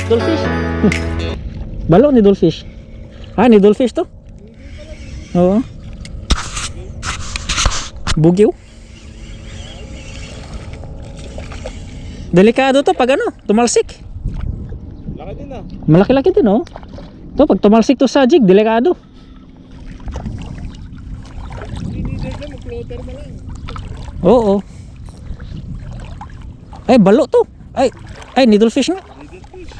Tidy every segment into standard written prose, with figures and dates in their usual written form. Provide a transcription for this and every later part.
Dollfish. Balo ni dollfish. Ah, ni dollfish to? Oo. Bugyo. Delikado to pag ano, tumalsik. Laki din ah. Malaki-laki din oh. To pag tumalsik to sa jig, delikado. Hindi dyan, mag-floater na lang. Oo. Ay, balo to. Ay, needlefish nga. Needlefish.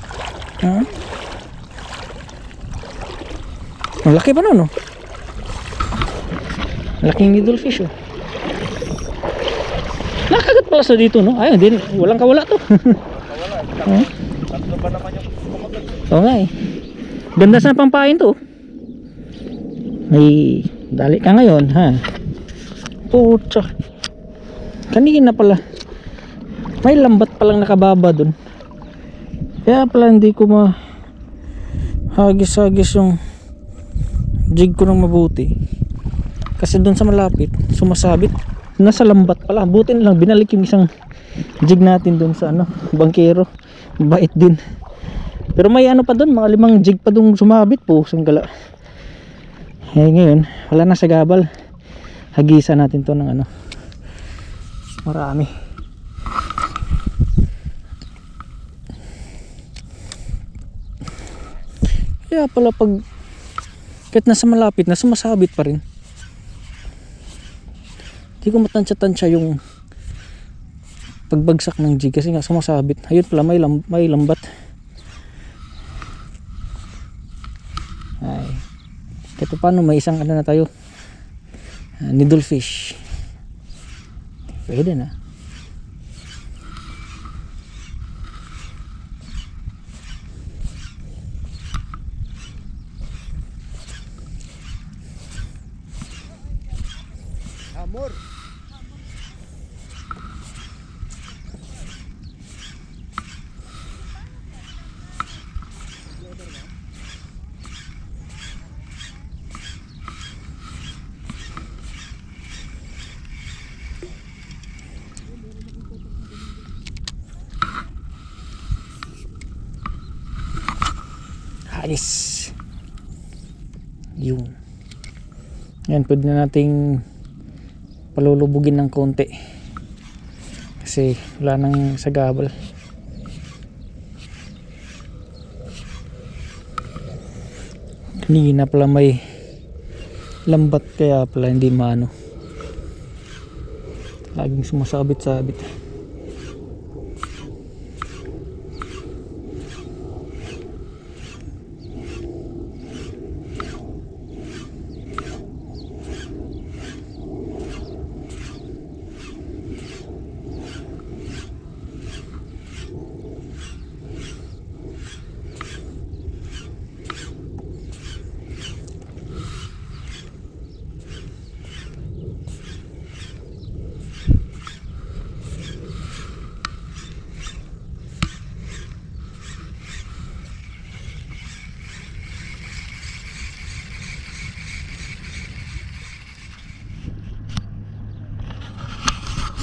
Ang laki pa nun, no? Laking needlefish, oh. Nakagat pala sa dito, no? Ay, hindi, walang kawala to. Kawala. Tatlo pa naman yung kumagat. Oo nga eh. Ganda sa pampain to. Ay, dali ka ngayon, ha? Pucha. Kanina pala. May lambat palang nakababa dun. Kaya pala hindi ko hagis-hagis yung jig ko ng mabuti. Kasi dun sa malapit, sumasabit. Nasa lambat pala. Buti na lang binalik yung isang jig natin dun sa ano, bangkero. Bait din. Pero may ano pa dun, mga 5 jig pa dun sumabit po. Sanggala. Eh ngayon, wala na sa gabal. Hagisan natin to ng ano. Marami. Kaya pala pag kahit nasa malapit na sumasabit pa rin. Hindi ko matansya-tansya yung pagbagsak ng jig kasi nga sumasabit. Ayun pala may lambat. Ay. Kahit paano may isang ano na tayo. Needlefish. Pwede na. Amor. Ayos. Yun. Yan, pwede na nating palulubugin ng konti kasi wala nang sagabal. Kanina pala may lambat kaya pala hindi maano, laging sumasabit-sabit.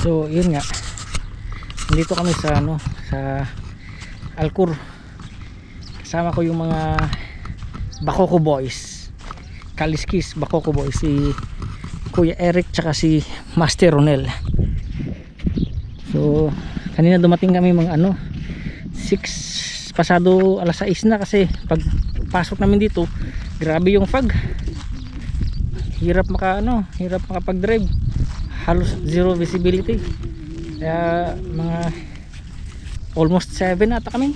So yun nga, dito kami sa ano, sa Alcor. Kasama ko yung mga Bakoko Boys, Kaliskis Bakoko Boys, si Kuya Eric tsaka si Master Ronel. So kanina dumating kami mga ano 6 pasado alas 6 na kasi pag pasok namin dito grabe yung fog, hirap makapag-drive, halos zero visibility. Kaya mga almost 7 ata kami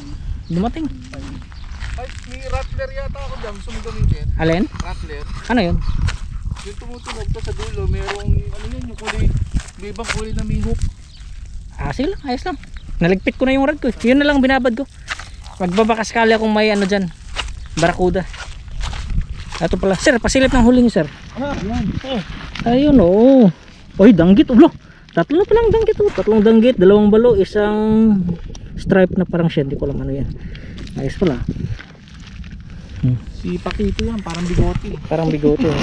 dumating. Ay, may rattler yata ako dyan. Gusto mo gamitin? Alin? Rattler. Ano yun? Yung tumutunog pa sa dulo, merong ano yun, yung kulay, may ibang kulay na may hook. Sige lang, ayos lang. Naligpit ko na yung rod ko. Yun na lang binabad ko. Magbabakas kali akong may ano dyan, barakuda. Ito pala, sir, pasilip ng huli niyo, sir. Yan. Ayun, oo. Oy, danggit, ulo. Tatlo na palang danggit, oh. Tatlong danggit, 2 balo, isang stripe na parang shed. Di ko alam ano yan. Ayos pala. Si Pakito yan, parang bigote. Parang bigote, oh.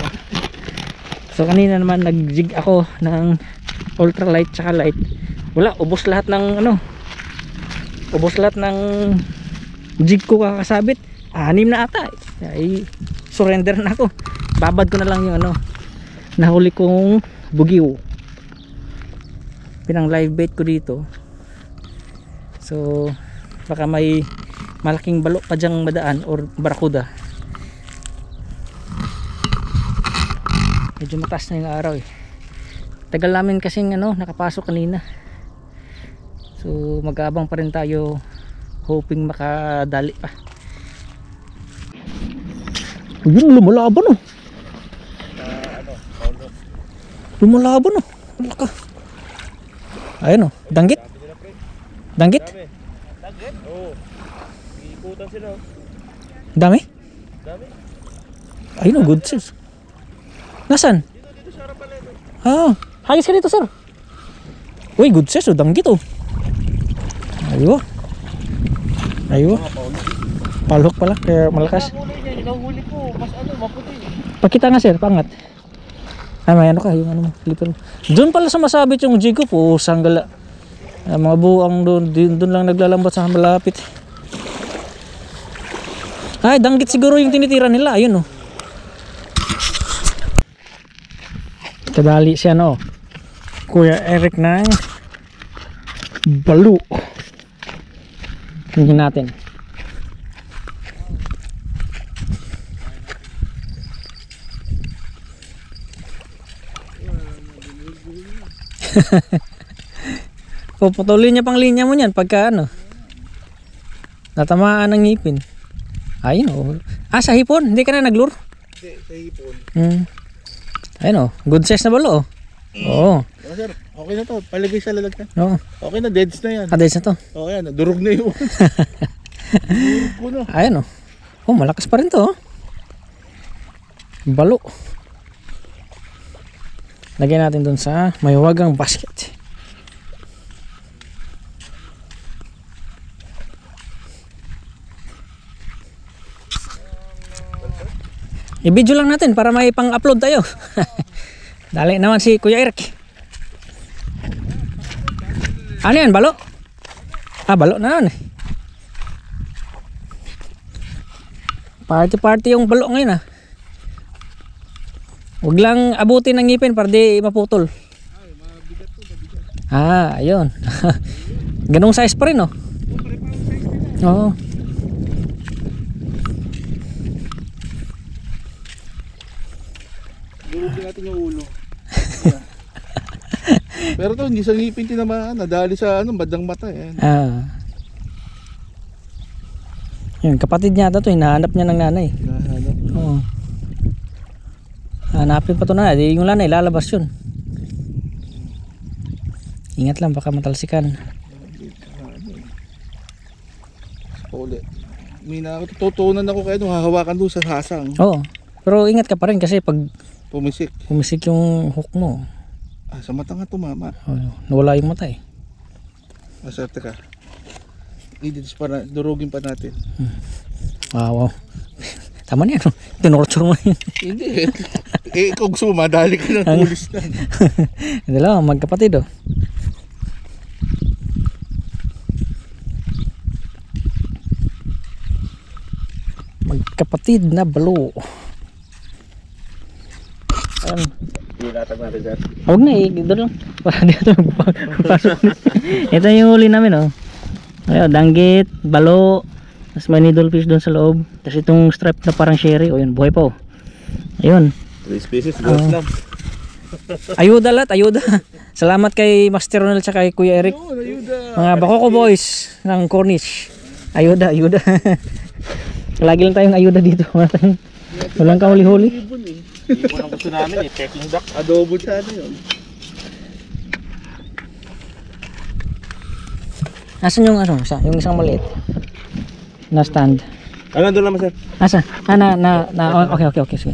So kanina naman nag-jig ako ng ultralight tsaka light. Wala, ubos lahat ng ano. Ubos lahat ng jig ko kakasabit, 6 na ata. Ay, surrender na ako. Babad ko na lang yung ano, nahuli kong bugiw. Pinang live bait ko dito. So baka may malaking balo pa dyang madaan or barakuda. Medyo mataas na yung araw eh. Tagal namin kasing ano, nakapasok kanina. So mag-aabang pa rin tayo, hoping makadali pa. Yun, lumalaban oh. Lumalaban oh. Laka. Ayun oh, danggit. Danggit? Danggit? Oo. Iikutan sila. Dami? Dami. Ayun oh, good sis. Nasaan? Dito sa harapan na ito. Ah, hayos ka dito sir. Uy, good sis oh, danggit oh. Ayun. Ayun. Palhok pala, kaya malakas. Kulay niya, hinahuli ko. Mas ano, maputi. Pakita nga sir, pangat. Ay, may ano ka, yung ano mo, flipper mo. Doon pala sa masabit yung jig ko po, sanggala. Mga buang doon lang naglalambat sa malapit. Ay, danggit siguro yung tinitira nila, ayun oh. Kadali siya no. Kuya Eric ng balo. Tingnan natin. Puputuloy niya pang linya mo niyan pagka ano, natamaan ng ngipin. Ayun oh. Ah, sa hipon, hindi ka na naglure? Hindi, sa hipon. Ayun oh, good size na balo oh. Oo. Oh, sir, okay na to. Palagay sa lalagyan. Oo. Okay na, deads na yan. Kades na to. Okay na, durog na yun. Durog ko na. Ayun oh. Oh, malakas pa rin to oh. Balo. Lagyan natin dun sa mahiwagang basket. I-video lang natin para may pang-upload tayo. Dali naman si Kuya Eric. Ano yan, balo? Ah, balo na yan. Party yung balo ngayon ah. Huwag lang abutin ng ngipin para di maputol. Ah, ayun. Ganong size pa rin oh. Oo. Durog natin yung ulo. Pero to, hindi sa ngipin tinamaan. Nadali sa ano, bandang mata. Yan. Ah. Yun, kapatid niya ito, hinahanap niya ng nanay. Nahanap. Oo. Hanapin pa ito na, di yung nanay, lalabas yun. Ingat lang, baka matalsikan. Ulit. May natutunan ako kayo, hahawakan doon sa hasang. Oo. Pero ingat ka pa rin kasi pag Pumisik. pumisik yung hook mo, Ah, sa mata nga tumama. nawala yung mata eh. Maserte ka. Idits pa na, durugin pa natin. Wow. Tama na yan. Tinorture mo yun. Hindi. Kung sumadali ka ng pulis na. Hindi lang, magkapatid oh. Magkapatid na balo. Ayan. Ilatag natin dyan. Huwag na eh, doon lang. Para dito magpasok. Ito yung huli namin oh. Ayun, danggit, balo, tapos may needlefish doon sa loob. Tapos itong strap na parang sherry, o yun, buhay pa oh. Ayun. 3 species, gross lang. Ayuda lahat, ayuda. Salamat kay Master Ronald at kay Kuya Eric. Oo, ayuda. Mga Bakoko boys ng Cornish. Ayuda, ayuda. Lagi lang tayong ayuda dito. Walang kahuli-huli. Ibon ang gusto namin eh, peking duck. Adobo sana yun. Nasaan yung ano, yung isang maliit na stand? Ano doon naman sir? Asa? Okay, sige.